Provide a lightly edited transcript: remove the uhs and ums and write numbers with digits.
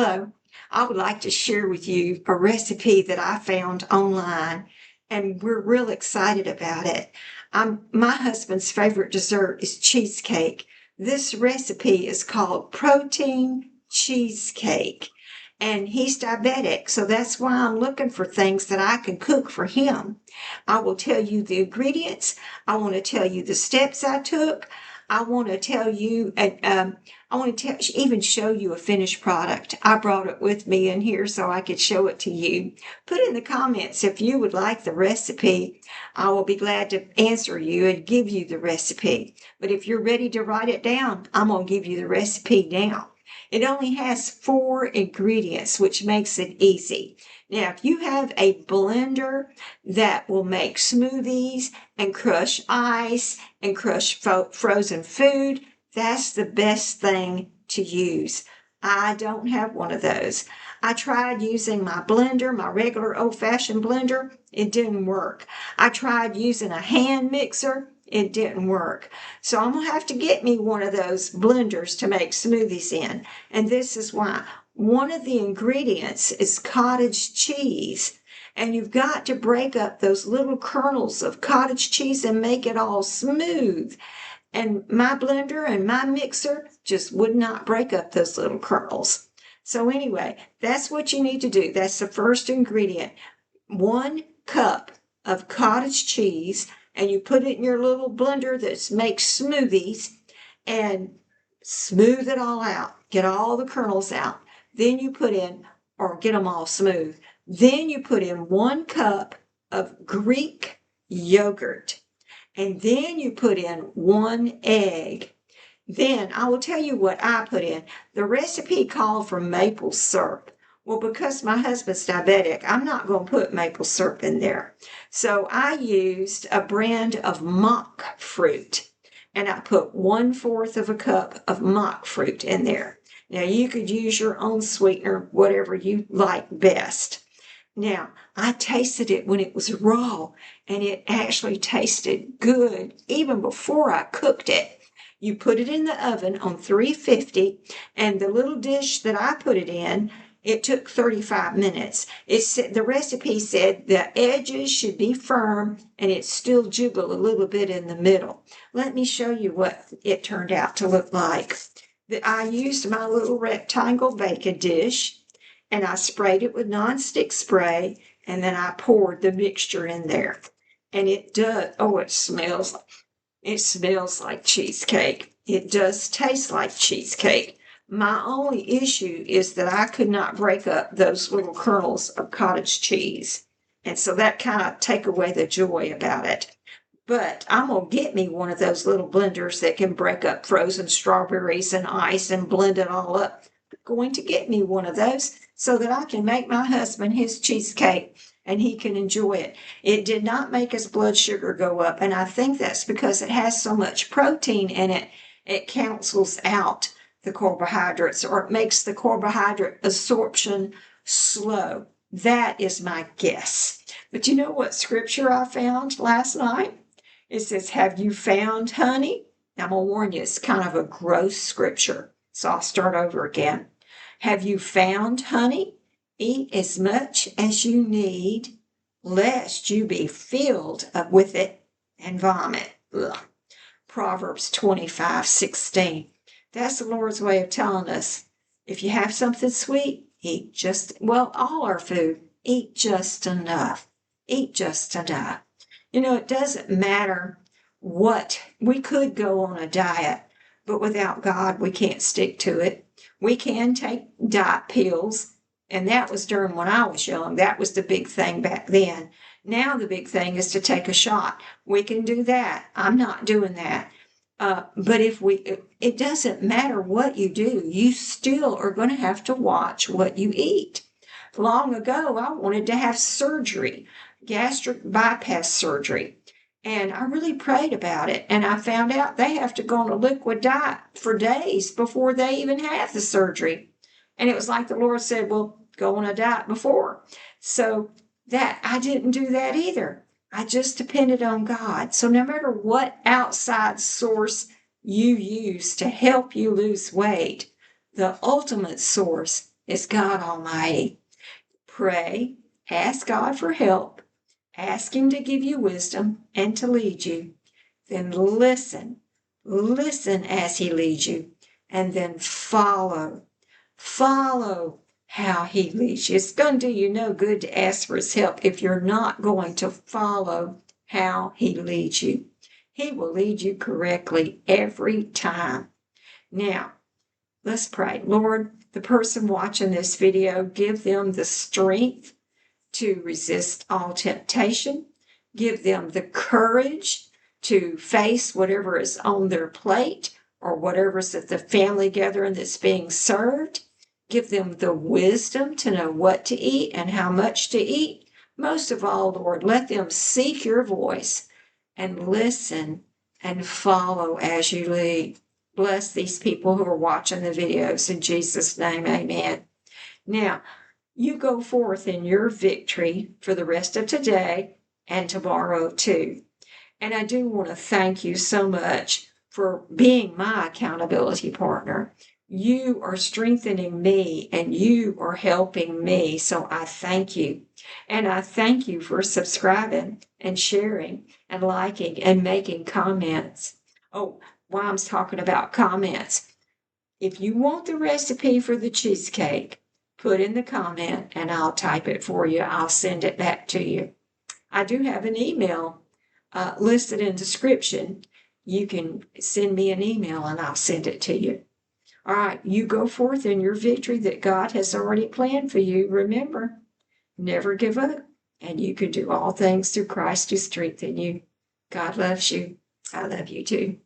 Hello, I would like to share with you a recipe that I found online, and we're real excited about it. My husband's favorite dessert is cheesecake. This recipe is called Protein Cheesecake, and he's diabetic, so that's why I'm looking for things that I can cook for him. I will tell you the ingredients. I want to tell you the steps I took. I want to tell you, I want to even show you a finished product. I brought it with me in here so I could show it to you. Put in the comments if you would like the recipe. I will be glad to answer you and give you the recipe. But if you're ready to write it down, I'm going to give you the recipe now. It only has 4 ingredients, which makes it easy. Now, if you have a blender that will make smoothies and crush ice and crush frozen food, that's the best thing to use. I don't have one of those. I tried using my blender, my regular old-fashioned blender. It didn't work. I tried using a hand mixer. It didn't work. So I'm going to have to get me one of those blenders to make smoothies in. And this is why. One of the ingredients is cottage cheese. And you've got to break up those little kernels of cottage cheese and make it all smooth. And my blender and my mixer just would not break up those little kernels. So anyway, that's what you need to do. That's the first ingredient. 1 cup of cottage cheese, and you put it in your little blender that makes smoothies and smooth it all out. Get all the kernels out. Then you put in, or get them all smooth. Then you put in 1 cup of Greek yogurt. And then you put in 1 egg. Then I will tell you what I put in. The recipe called for maple syrup. Well, because my husband's diabetic, I'm not going to put maple syrup in there. So I used a brand of mock fruit, and I put 1/4 of a cup of mock fruit in there. Now, you could use your own sweetener, whatever you like best. Now, I tasted it when it was raw, and it actually tasted good even before I cooked it. You put it in the oven on 350, and the little dish that I put it in, it took 35 minutes. The recipe said the edges should be firm and it still jiggle a little bit in the middle. Let me show you what it turned out to look like. I used my little rectangle baking dish, and I sprayed it with nonstick spray, and then I poured the mixture in there. And it does, oh, it smells like cheesecake. It does taste like cheesecake. My only issue is that I could not break up those little kernels of cottage cheese. And so that kind of take away the joy about it. But I'm going to get me one of those little blenders that can break up frozen strawberries and ice and blend it all up. I'm going to get me one of those so that I can make my husband his cheesecake and he can enjoy it. It did not make his blood sugar go up, and I think that's because it has so much protein in it, it cancels out the carbohydrates, or it makes the carbohydrate absorption slow. That is my guess. But you know what scripture I found last night? It says, "Have you found honey?" Now, I'm going to warn you, it's kind of a gross scripture. So I'll start over again. "Have you found honey? Eat as much as you need, lest you be filled up with it and vomit." Ugh. Proverbs 25:16. That's the Lord's way of telling us, if you have something sweet, eat all our food, eat just enough. Eat just enough. You know, it doesn't matter what, we could go on a diet, but without God, we can't stick to it. We can take diet pills, and that was during when I was young. That was the big thing back then. Now the big thing is to take a shot. We can do that. I'm not doing that. But it doesn't matter what you do, you still are going to have to watch what you eat. Long ago, I wanted to have surgery, gastric bypass surgery. And I really prayed about it. And I found out they have to go on a liquid diet for days before they even have the surgery. And it was like the Lord said, well, go on a diet before. So that I didn't do that either. I just depended on God. So no matter what outside source you use to help you lose weight, the ultimate source is God Almighty. Pray, ask God for help, ask Him to give you wisdom and to lead you. Then listen as He leads you, and then follow how He leads you. It's going to do you no good to ask for His help if you're not going to follow how He leads you. He will lead you correctly every time. Now, let's pray. Lord, the person watching this video, give them the strength to resist all temptation. Give them the courage to face whatever is on their plate or whatever's at the family gathering that's being served. Give them the wisdom to know what to eat and how much to eat. Most of all, Lord, let them seek your voice and listen and follow as you lead. Bless these people who are watching the videos in Jesus' name, amen. Now, you go forth in your victory for the rest of today and tomorrow too. And I do want to thank you so much for being my accountability partner. You are strengthening me and you are helping me. So I thank you. And I thank you for subscribing and sharing and liking and making comments. Oh, while I'm talking about comments, if you want the recipe for the cheesecake, put in the comment and I'll type it for you. I'll send it back to you. I do have an email listed in description. You can send me an email and I'll send it to you. All right, you go forth in your victory that God has already planned for you. Remember, never give up, and you can do all things through Christ who strengthens you. God loves you. I love you too.